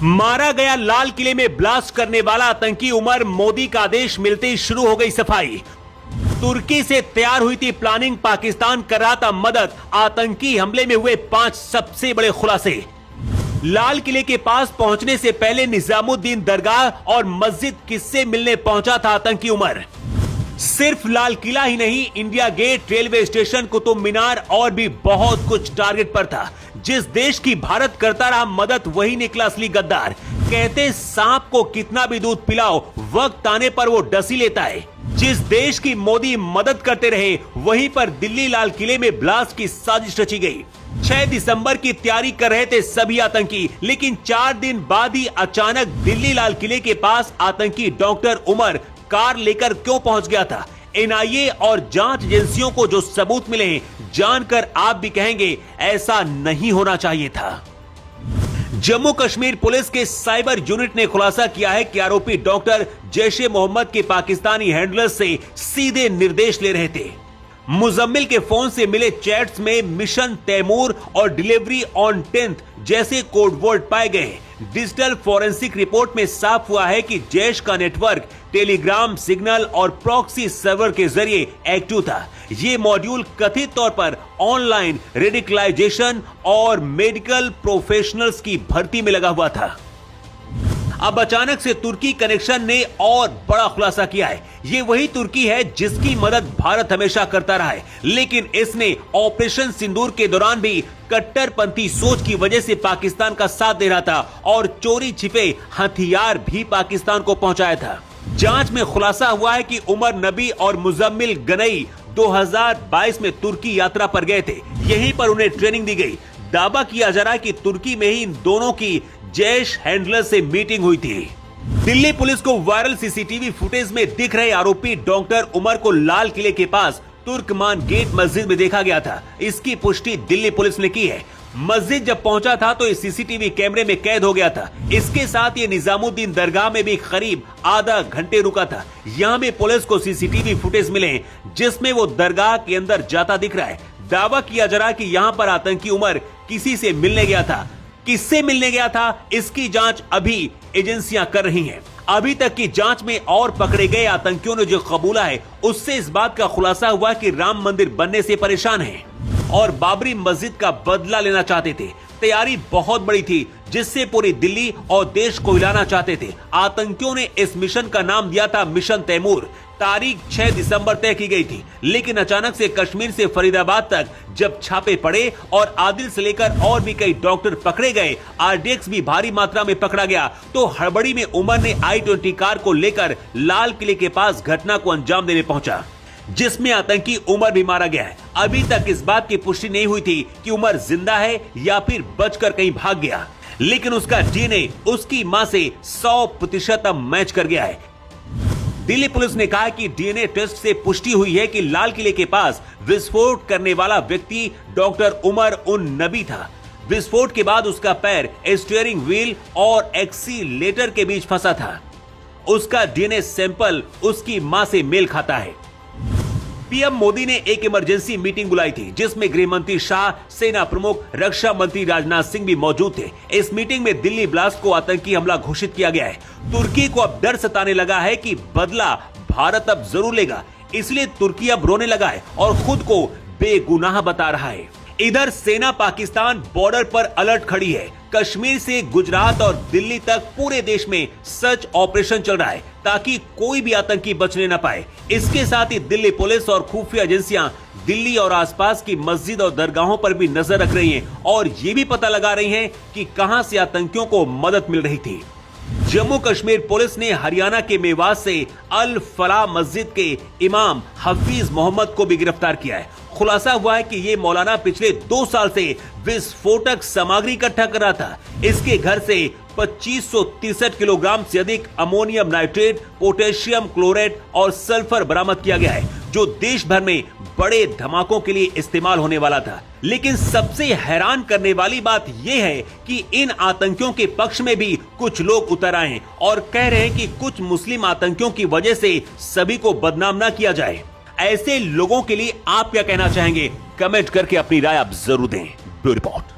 मारा गया लाल किले में ब्लास्ट करने वाला आतंकी उमर, मोदी का आदेश मिलते ही शुरू हो गई सफाई। तुर्की से तैयार हुई थी प्लानिंग, पाकिस्तान कर रहा था मदद। आतंकी हमले में हुए 5 सबसे बड़े खुलासे। लाल किले के पास पहुंचने से पहले निजामुद्दीन दरगाह और मस्जिद किससे मिलने पहुंचा था आतंकी उमर। सिर्फ लाल किला ही नहीं, India gate, railway station, Qutub Minar और भी बहुत कुछ टारगेट पर था। जिस देश की भारत करता रहा मदद, वही निकला असली गद्दार। कहते सांप को कितना भी दूध पिलाओ, वक्त आने पर वो डसी लेता है। जिस देश की मोदी मदद करते रहे, वहीं पर दिल्ली लाल किले में ब्लास्ट की साजिश रची गई। 6 दिसंबर की तैयारी कर रहे थे सभी आतंकी, लेकिन 4 दिन बाद ही अचानक दिल्ली लाल किले के पास आतंकी डॉक्टर उमर कार लेकर क्यों पहुंच गया था। एनआईए और जांच एजेंसियों को जो सबूत मिले हैं, जानकर आप भी कहेंगे ऐसा नहीं होना चाहिए था। जम्मू कश्मीर पुलिस के साइबर यूनिट ने खुलासा किया है कि आरोपी डॉक्टर जैश-ए मोहम्मद के पाकिस्तानी हैंडलर से सीधे निर्देश ले रहे थे। मुजम्मिल के फोन से मिले चैट्स में मिशन तैमूर और डिलीवरी ऑन 10th जैसे कोड वर्ड पाए गए। डिजिटल फॉरेंसिक रिपोर्ट में साफ हुआ है कि जैश का नेटवर्क टेलीग्राम, सिग्नल और प्रॉक्सी सर्वर के जरिए एक्टिव था। ये मॉड्यूल कथित तौर पर ऑनलाइन रेडिकलाइजेशन और मेडिकल प्रोफेशनल्स की भर्ती में लगा हुआ था। अब अचानक से तुर्की कनेक्शन ने और बड़ा खुलासा किया है। ये वही तुर्की है जिसकी मदद भारत हमेशा करता रहा है, लेकिन इसने ऑपरेशन सिंदूर के दौरान भी कट्टरपंथी सोच की वजह से पाकिस्तान का साथ दे रहा था और चोरी छिपे हथियार भी पाकिस्तान को पहुंचाया था। जांच में खुलासा हुआ है कि उमर नबी और मुजम्मिल गनई 2022 में तुर्की यात्रा पर गए थे। यहीं पर उन्हें ट्रेनिंग दी गई। दावा किया जा रहा है कि तुर्की में ही इन दोनों की जैश हैंडलर से मीटिंग हुई थी। दिल्ली पुलिस को वायरल सीसीटीवी फुटेज में दिख रहे आरोपी डॉक्टर उमर को लाल किले के पास तुर्कमान गेट मस्जिद में देखा गया था। इसकी पुष्टि दिल्ली पुलिस ने की है। मस्जिद जब पहुंचा था तो इस सीसीटीवी कैमरे में कैद हो गया था। इसके साथ ये निजामुद्दीन दरगाह में भी करीब आधा घंटे रुका था। यहाँ भी पुलिस को सीसीटीवी फुटेज मिले जिसमें वो दरगाह के अंदर जाता दिख रहा है। दावा किया जा रहा है कि यहाँ पर आतंकी उमर किसी से मिलने गया था। किससे मिलने गया था, इसकी जांच अभी एजेंसियां कर रही हैं। अभी तक की जांच में और पकड़े गए आतंकियों ने जो कबूला है, उससे इस बात का खुलासा हुआ कि राम मंदिर बनने से परेशान हैं और बाबरी मस्जिद का बदला लेना चाहते थे। तैयारी बहुत बड़ी थी जिससे पूरी दिल्ली और देश को हिलाना चाहते थे। आतंकियों ने इस मिशन का नाम दिया था मिशन तैमूर। तारीख 6 दिसंबर तय की गई थी, लेकिन अचानक से कश्मीर से फरीदाबाद तक जब छापे पड़े और आदिल से लेकर और भी कई डॉक्टर पकड़े गए, आरडीएक्स भी भारी मात्रा में पकड़ा गया, तो हड़बड़ी में उमर ने i20 कार को लेकर लाल किले के पास घटना को अंजाम देने पहुंचा, जिसमें आतंकी उमर भी मारा गया है। अभी तक इस बात की पुष्टि नहीं हुई थी कि उमर जिंदा है या फिर बचकर कहीं भाग गया, लेकिन उसका डीएनए उसकी मां से 100% अब मैच कर गया है। दिल्ली पुलिस ने कहा कि डीएनए टेस्ट से पुष्टि हुई है कि लाल किले के पास विस्फोट करने वाला व्यक्ति डॉक्टर उमर उन नबी था। विस्फोट के बाद उसका पैर स्टीयरिंग व्हील और एक्सीलेटर के बीच फंसा था। उसका डीएनए सैंपल उसकी मां से मेल खाता है। पीएम मोदी ने एक इमरजेंसी मीटिंग बुलाई थी जिसमें गृह मंत्री शाह, सेना प्रमुख, रक्षा मंत्री राजनाथ सिंह भी मौजूद थे। इस मीटिंग में दिल्ली ब्लास्ट को आतंकी हमला घोषित किया गया है। तुर्की को अब डर सताने लगा है कि बदला भारत अब जरूर लेगा, इसलिए तुर्की अब रोने लगा है और खुद को बेगुनाह बता रहा है। इधर सेना पाकिस्तान बॉर्डर पर अलर्ट खड़ी है। कश्मीर से गुजरात और दिल्ली तक पूरे देश में सर्च ऑपरेशन चल रहा है ताकि कोई भी आतंकी बचने न पाए। इसके साथ ही दिल्ली पुलिस और खुफिया एजेंसियां दिल्ली और आसपास की मस्जिद और दरगाहों पर भी नजर रख रही हैं और ये भी पता लगा रही हैं कि कहां से आतंकियों को मदद मिल रही थी। जम्मू कश्मीर पुलिस ने हरियाणा के मेवात से अल फलाह मस्जिद के इमाम हफीज मोहम्मद को भी गिरफ्तार किया है। खुलासा हुआ है कि ये मौलाना पिछले 2 साल से विस्फोटक सामग्री इकट्ठा कर रहा था। इसके घर से 2563 किलोग्राम से अधिक अमोनियम नाइट्रेट, पोटेशियम क्लोराइड और सल्फर बरामद किया गया है, जो देश भर में बड़े धमाकों के लिए इस्तेमाल होने वाला था। लेकिन सबसे हैरान करने वाली बात यह है कि इन आतंकियों के पक्ष में भी कुछ लोग उतर आए हैं और कह रहे हैं कि कुछ मुस्लिम आतंकियों की वजह से सभी को बदनाम न किया जाए। ऐसे लोगों के लिए आप क्या कहना चाहेंगे? कमेंट करके अपनी राय आप जरूर दें। Bureau report.